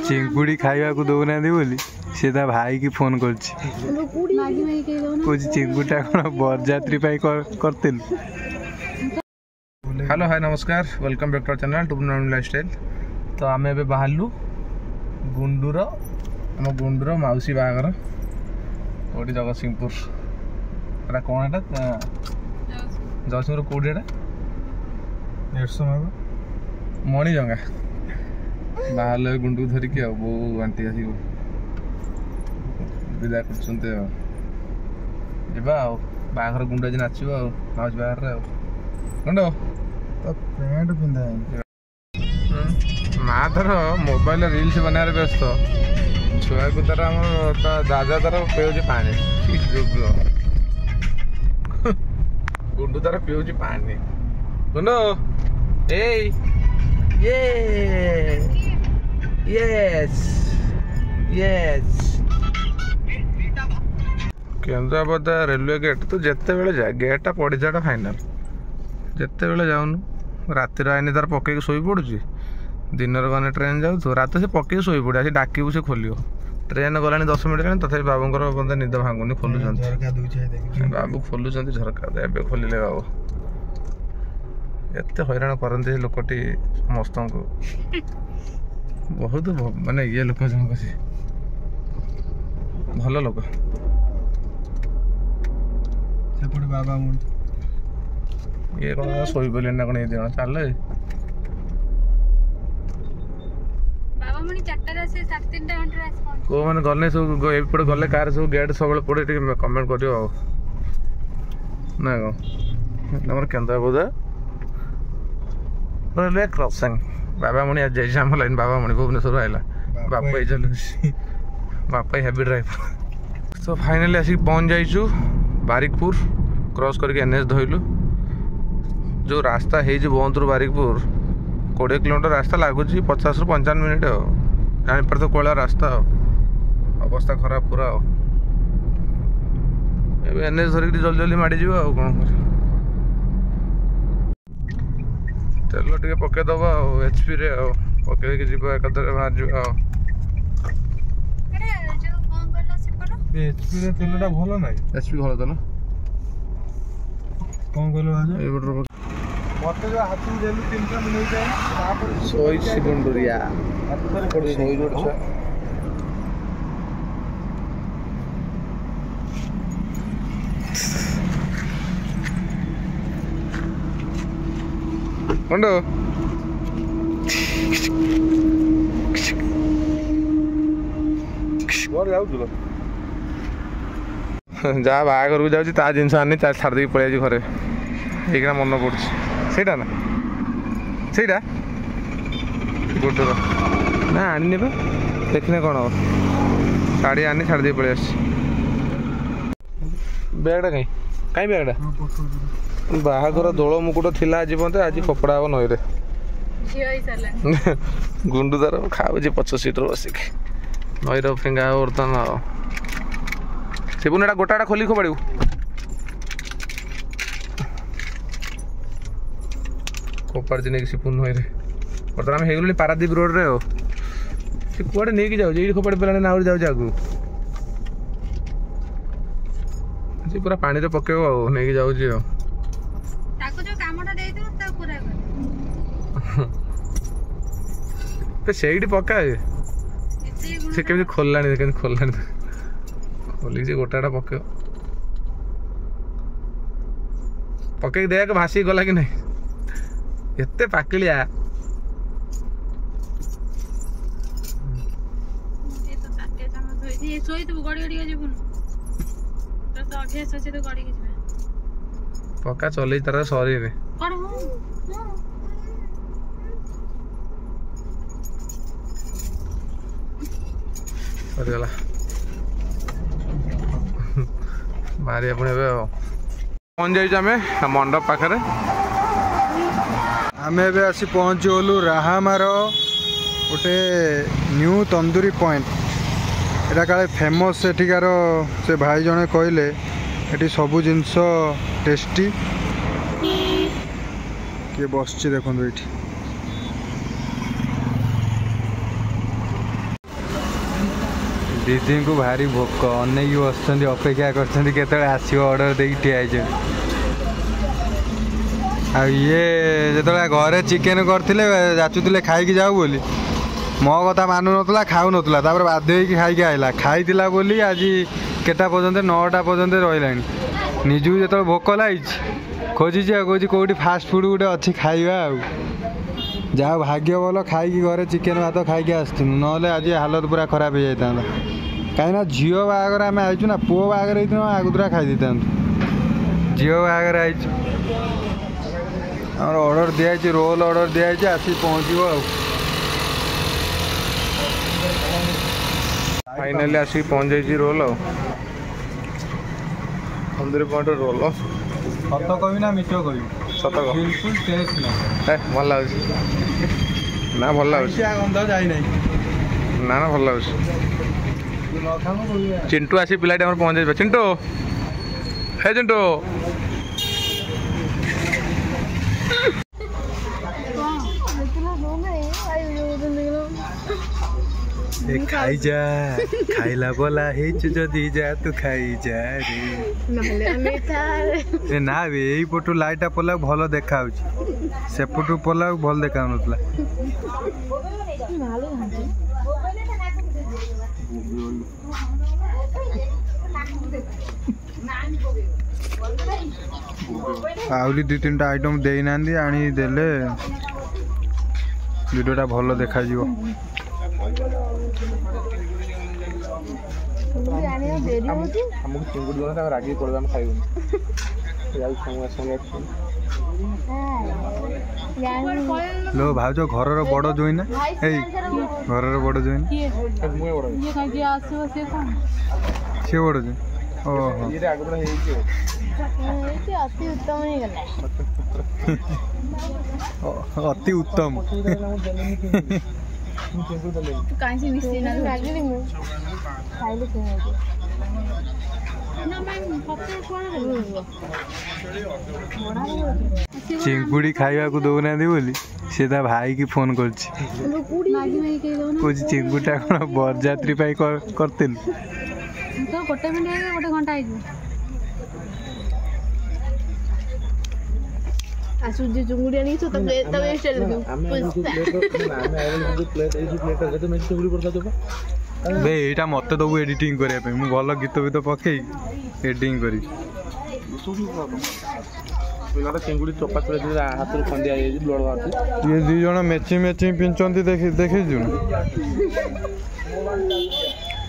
चिंगुड़ी खाइबा को दौना बोली से ता भाई की फोन कर चिंगुटा कौन बरजात्री करते। हेलो हाय नमस्कार welcome back to our channel टुबुल नॉर्मल लाइफस्टाइल। तो आम ए बाहरलु गुंडूर आम गुंडूर मौसी बागर कौटी जगतसिंहपुर एटा कौन एटा जगतसिंहपुर कौटी एटा मणिजंगा बाहर गुंडू धरिकी बो आंटी आस विदा कर बाहर गुंड आज नाचब मौसी बाहर गुंड पैंट पिंधा माँ तार मोबाइल रील्स बनार व्यस्त छुआ को तार दादा तार पीऊँ पानी गुंडू तार पीऊँ पानी गुंड केन्द्रापदा रेलवे गेट तो जिते बड़े जा गेटा पड़ी जाटा फाइनाल जिते बड़े जाऊनु राति आईनी तार पकईक शोई पड़ुची दिन गने ट्रेन जाऊ रात से पकईक शोई पड़े आज डाकू से खोल ट्रेन गला 10 मिनट जानी तथा बाबूर बोलते निद भांगुनि खोलुं बाबू खोलुं झरका ए खोलिले बाबू एत हैरान करते लोकटी समस्त को बहुत माने ये लोक जन भल लोक बाबा ये कौन शोई पड़े ना कौन ये चल को मैंने गले सब एपटे गले कार सब गेट सब पड़े कमेंट कर ना कौन केन्द्रापदा रेलवे क्रॉसिंग बाबा मणि आज जाइए आम लाइन बाबा मणि भुवनेश्वर आइला बापा चलुची बापा हेवी ड्राइवर। तो फाइनाली आसिक पहुँच जाइचु बारिकपुर क्रॉस करके एनएच धोइलु जो रास्ता है बंदर बारिकपुर 20 किलोमीटर रास्ता लगुच 50 ରୁ 55 मिनिट जापर तो कोला रास्ता अवस्था खराब पूरा एनएच धरिक जल्दी जल्दी माड़ी जीव कौन कर तेल टे पकईदब एचपी रे पकईक जी एकाधर बाहर जा एचपी रे तेलटा भल ना एचपी भल तेल कौन कहल मत जो हाथी देलु 300 मिनट जाए सोई सिगुंडुरिया सोई जोड़ कंडो जहाँ बाहर को जाऊँगी ता जिन आनी छाड़ी पलि घरे ये मन पड़ा ना सहीटा गुडर ना आनी देखने कौन हम शाड़ी आनी छाड़ी पलि आस बैगटा कहीं कहीं बैगटा बाहागर दोल मुकुट थिला आज मत आज कपड़ा हम नई गुंडू तार खाऊँ पछ सीट बसिक नईर फेंगा बर्तमान सिपुन एटा गोटाटा खोली खोपाड़ू खोपाड़ी नहीं सिपुन नई बर्तमान आम हो पारादीप रोड रे से कड़े नहीं जाऊँ ये खोपाड़ी पे ना जाऊँ आगू से पूरा पानी रे पकेब नहीं जाऊँ से पका से कमी खोलला खोलिक गोटाटा पक पकईक देख भासिक गला कि नहीं एत पाकिलिया पक्का चल तार सरी सरीगला मारिया पुणी पहुँच जाइए मंडप पाखे आम ए आसी पहुँची गलु राहामार गोटे न्यू तंदूरी पॉइंट एटा काले फेमस एठिकार से भाई जने कहले एटी सबू जिनस टेस्टी किए बस देखो ये दीदी को भारी भोक अनेक बस अपेक्षा कर आसो ऑर्डर दे ठिया ये जो घरे चिकेन करते जाचुले खाई जाऊ बोली मो कथा मानु ना खाऊ ना बाध्य खाई आईला खाई बोली आज केटा पर्यंत 9टा पर्यंत रहा निजू जो भोक लगी खोजी कौन कौटी फास्ट फुड गोटे अच्छी खाଇବା जहाँ भाग्य भल खाई घरे चिकेन भात खाई आसू ना आज हालत पूरा खराब हो जाता कहीं झील बाहागर आम आईचु ना पुओ बाहागर आगुरा खाई था झील बाहागर आईचु ऑर्डर दिखाई रोल ऑर्डर दिखाई आसी पहुँचो फाइनली आसी पहुँच जाइए रोल तंदूरी पॉइंट रोल सत कह ना मिछ कह सत बिल्कुल टेस्ट ना भल लगे ना भल लगे गंध जाई ना भल लगे चिंटू आसी पिलाटी आम पहुँच जाए चिंटू हे चिंटू खाई जा खाइला बोला जदि जा तू खाई जा रे ना बे यही पटू लाइट पड़ा भल देखा सेपटू पड़ा भल देखा आहली 2-3टा आइटम देना आनी देले वीडियोटा भल देखा रागी पड़े खाइबू लो भाज घर बड़ जोईना घर बड़ जोईना सी बड़ जो ओहो अति उत्तम चिंकुड़ी खाइबा को दौना बोली से भाई की फोन कर चिंकुटा कौन बरजात्री करते गोटे मिनट गोटे घंटा आसुजी चुंगुड़ी आनी तो प्लेट तब स्टाइल बे एटा मत दबु एडिटिंग करया पे मु भल गीत भी तो पकई एडिटिंग करी पिला तो चिंगुड़ी चोपा चले दे हाथ रो खंडिया ये ब्लड बात ये दी जण मैचिंग पिंचंती देखि जु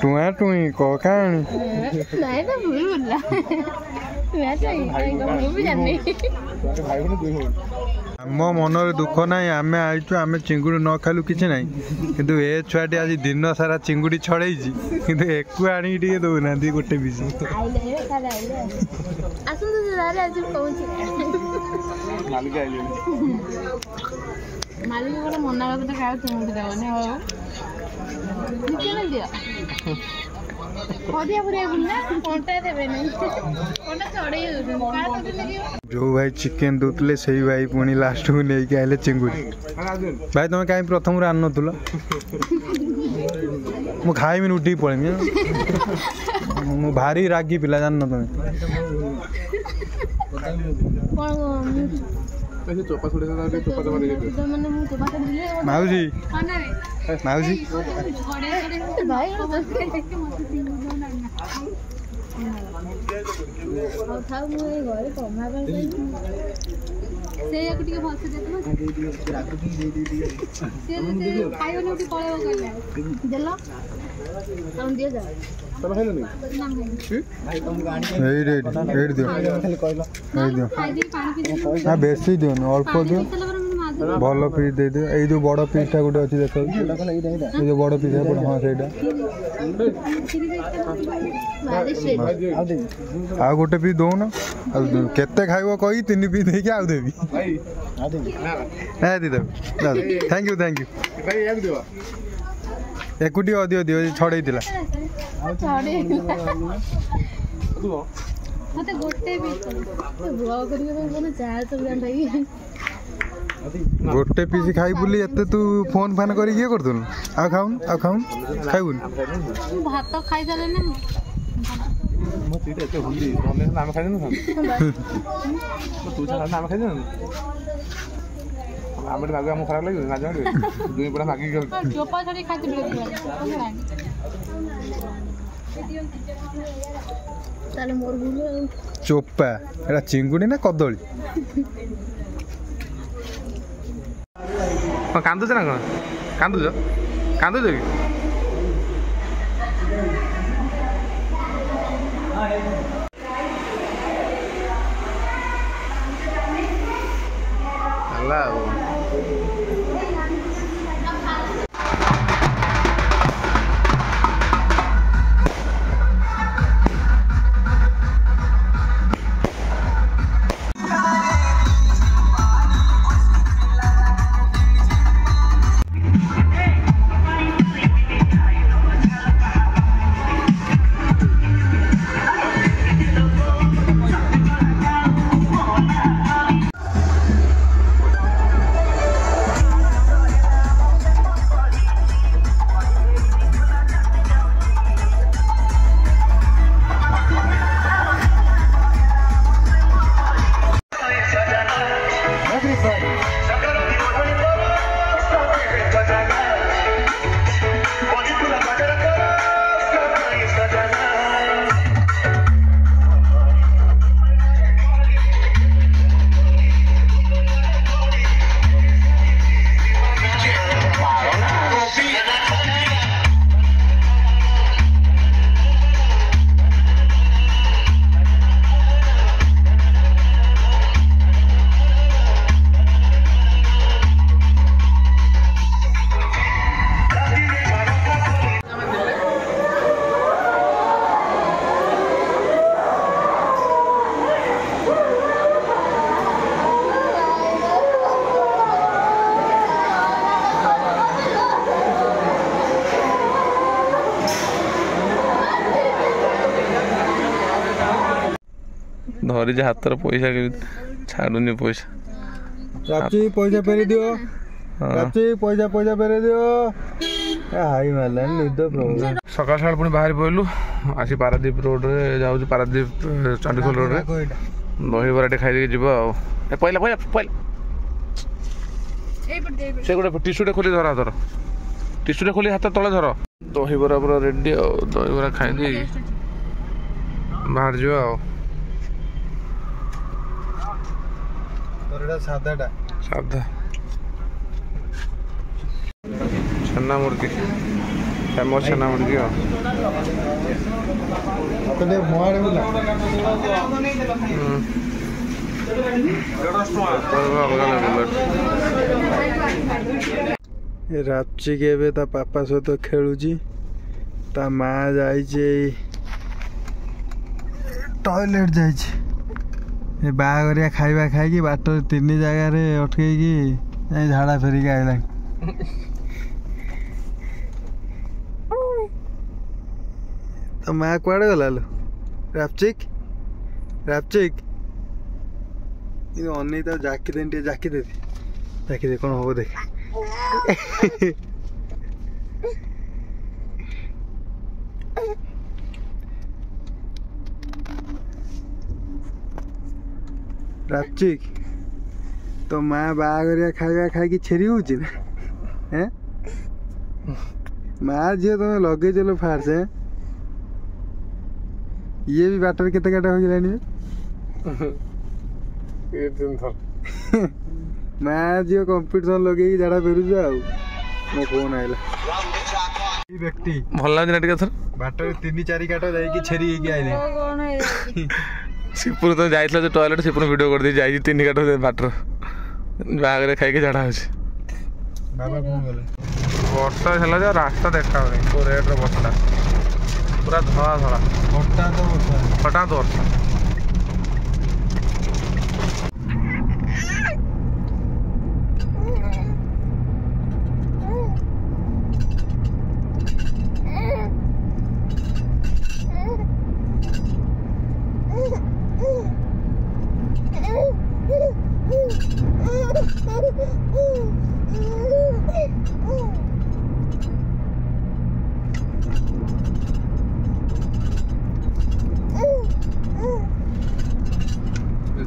टुआ टुई को काणी नहीं तो भूल बोला मैं चाहिए भी जाननी भाई को दुई हो मो मनर दुख ना आम आईचु आम चिंगुड़ी न खालु किसी ना कि ए छुआटी आज दिन सारा चिंगुड़ी छड़े कि एक आनी दौना गोटे पीस मालिक गोटे मना करते खाओ चिंगुड़ी देवनी हो दिया जो भाई चिकेन दूले से भाई पुणी लास्ट को लेकिन आए चिंगुड़ी भाई तुम कहीं प्रथम आन नुल मु खाइबी उठी पड़ेमी मु भारी रागी पिला जान तुम माउसी माउसी बेसी दियो अल्प दियो भल पीस दे दियो ये जो बड़ पीसटा गोटे अच्छी देख जो बड़ पीस हाँ से आ गोटे पीस दौन केते खाइब कही 3 पीस देकी आउ देवी थैंक यू एकुटी दियो दियो छड़े मते गोटे भी ब्लॉग करियो कोन चार तो गोटे पीस खाई बुली एते तू फोन फान करी किए करतुन आ खाउन खाइबुन भात खाई देले ना मो तीते एते हुली तमे नाम खाइ देनु तू छा नाम खाइ देनु आमे मागु हम खराब लागि ना जाने दुई पडा मागी गल चोपा छड़ी खाते बिले ताले मोर गुलो चोपा एटा चिंगुडी ना कदली कांदुछ ना कौन कांदुछ कि ହେଲା ଆଉ धरी जे हाथ पैसा छाड़ुनी पैसा रापची पैसा फेरी दियो रापची पैसा फेरी दियो हाई मारला निद प्रॉब्लम सकाल सकाल पुणी बाहर पड़लु आसी पारादीप रोड रे जाऊ पारादीप चंडीखोल रोड रे दही बराटे खाई जीव पहला पहला पहला से गोटे टिश्यूटे खोली धर हाथ टिश्यूटे खोली हाथ तले धर दही बरा पूरा रेडी दही बरा खाई बाहर जीव सादा छन्ना मुर्गी फेमस छन्ना मुर्गी रापची के ता पापा सहित खेलुची ता माँ जाइए टॉयलेट जाइए बागरिया खाइबा खाई बाट 3 जगह अटकई झाड़ा फेरिक आइला तो माँ कुआड़े गला लो रापचिक अन तो जाकी दे कौन हम देख रापचिक तो माँ बागरिया खाइबा खाई छेरी हो माँ झील तुम लगे चलो फार्स ये भी बाटर केते काटा हो गलानी माँ झील कंपटीशन लगे झाड़ा फेरुछ मो फोन आइला व्यक्ति भल लगे टे सर बाटर 3-4 काट जाइए छेरी आइले शिवपुर तो जाइए जो टॉयलेट शिवपुर वीडियो कर दी जाइए 3 काट बाटर बाग खाई झाड़ा हो बाबा कौन गले वर्षा है रास्ता देखा हो रेड वर्षा पूरा धड़ा धड़ा हठात वर्षा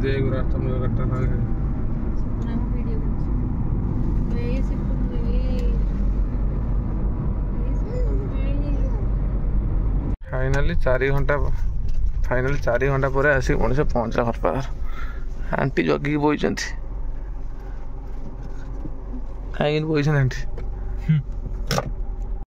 दे गुरा तुम लोग कट्टा ना फाइनाली 4 घंटा पर आसिक मनीष पहुँचला घर पार आंटी जगिकी बोई कहीं बोई आंटी